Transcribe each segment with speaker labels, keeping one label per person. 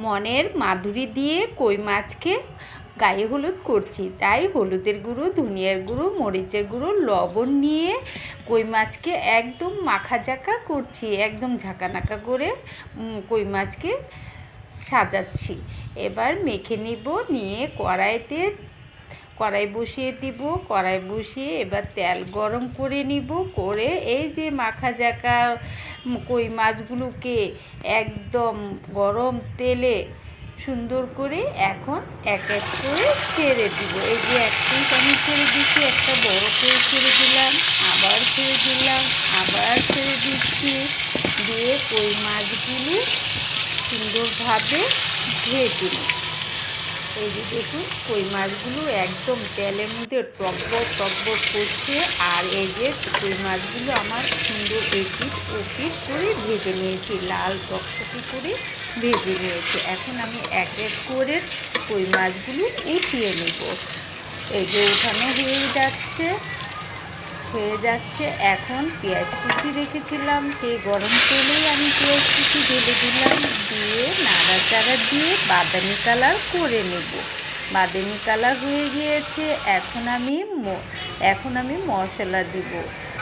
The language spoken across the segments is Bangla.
Speaker 1: মনের মাধুরী দিয়ে কই মাছকে গায়ে হলুদ করছি। তাই হলুদের গুঁড়ো, ধনিয়ার গুঁড়ো, মরিচের গুঁড়ো, লবণ নিয়ে কই মাছকে একদম মাখাঝাকা করছি। একদম ঝাঁকানাকা করে কই মাছকে সাজাচ্ছি। এবার মেখে নিব, নিয়ে কড়াই বসিয়ে দিব। কড়াই বসিয়ে এবার তেল গরম করে নিব। করে এই যে মাখাঝাকা কই মাছগুলোকে একদম গরম তেলে সুন্দর করে এখন এক এক করে ছেড়ে দিব। এই যে এক পিস আমি ছেড়ে দিচ্ছি, একটা বড় করে ছেড়ে দিলাম, আবার ছেড়ে দিলাম, আবার ছেড়ে দিচ্ছি। দিয়ে কই মাছগুলো সুন্দরভাবে ভেজে নিই। এই যে দেখুন কই মাছগুলো একদম তেলের মধ্যে টকবক টকবক করছে। আর এই যে কই মাছগুলো আমার সুন্দর এপিট ওপিট করে ভেজে নিয়েছি, লাল টকটকি করে ভেজে নিয়েছি। এখন আমি এক এক করে কই মাছগুলো উঠিয়ে নেব। এই যে উঠানো হয়ে যাচ্ছে। এখন পেঁয়াজ কুচি রেখেছিলাম, সেই গরম তেলেই আমি পেঁয়াজ কুচি ঢেলে দিলাম। দিয়ে নাড়াচাড়া দিয়ে বাদামি কালার করে নেব। বাদামি কালার হয়ে গিয়েছে। এখন আমি মশলা দিব।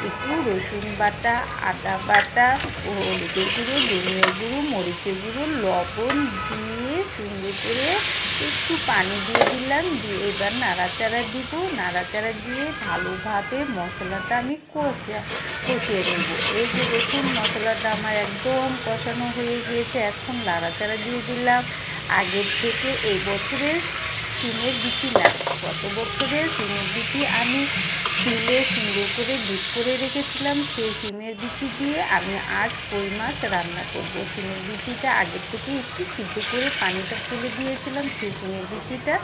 Speaker 1: একটু রসুন বাটা, আদা বাটা, হলুদের গুঁড়ো, ধনিয়ার গুঁড়ো, মরিচের গুঁড়ো, লবণ দিয়ে সুন্দর করে একটু পানি দিয়ে দিলাম। দিয়ে এবার নাড়াচাড়া দিব। নাড়াচাড়া দিয়ে ভালোভাবে মশলাটা আমি কষিয়ে নেব। এই যে দেখুন মশলাটা আমার একদম কষানো হয়ে গিয়েছে। এখন নাড়াচাড়া দিয়ে দিলাম। আগের থেকে এই বছরের সিমের বিচি না, গত বছরের সিমের বিচি আমি ছিলে সুন্দর করে ডিপ করে রেখেছিলাম। সেই সিমের বিচি দিয়ে আমি আজ কই মাছ রান্না করব। সিমের বিচিটা আগের থেকে একটু সিদ্ধ করে পানিটা ফেলে দিয়েছিলাম, সেই সিমের বিচিটা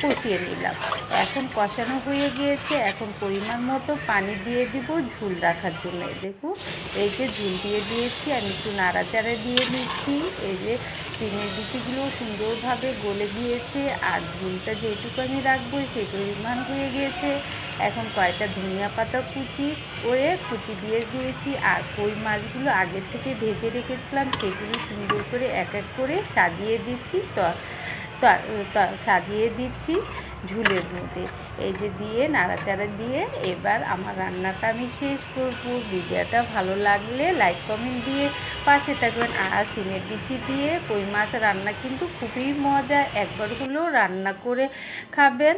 Speaker 1: কষিয়ে নিলাম। এখন কষানো হয়ে গিয়েছে। এখন পরিমাণ মতো পানি দিয়ে দিব ঝোল রাখার জন্য। দেখুন এই যে ঝোল দিয়ে দিয়েছি, আমি একটু নাড়াচাড়া দিয়ে নিচ্ছি। এই যে সিমের বিচিগুলো সুন্দরভাবে গলে গিয়েছে। আর ঝোলটা যেটুকু আমি রাখবো সেই পরিমাণ হয়ে গিয়েছে। এখন কয়েকটা ধনিয়া পাতা কুচি দিয়ে দিয়েছি। আর কই মাছগুলো আগের থেকে ভেজে রেখেছিলাম, সেগুলো সুন্দর করে এক এক করে সাজিয়ে দিচ্ছি ঝোলের মধ্যে। এই যে দিয়ে নাড়াচাড়া দিয়ে এবার আমার রান্নাটা আমি শেষ করব। ভিডিওটা ভালো লাগলে লাইক কমেন্ট দিয়ে পাশে থাকবেন। আর সিমের বিচি দিয়ে কই মাছ রান্না কিন্তু খুবই মজা, একবার হলেও রান্না করে খাবেন।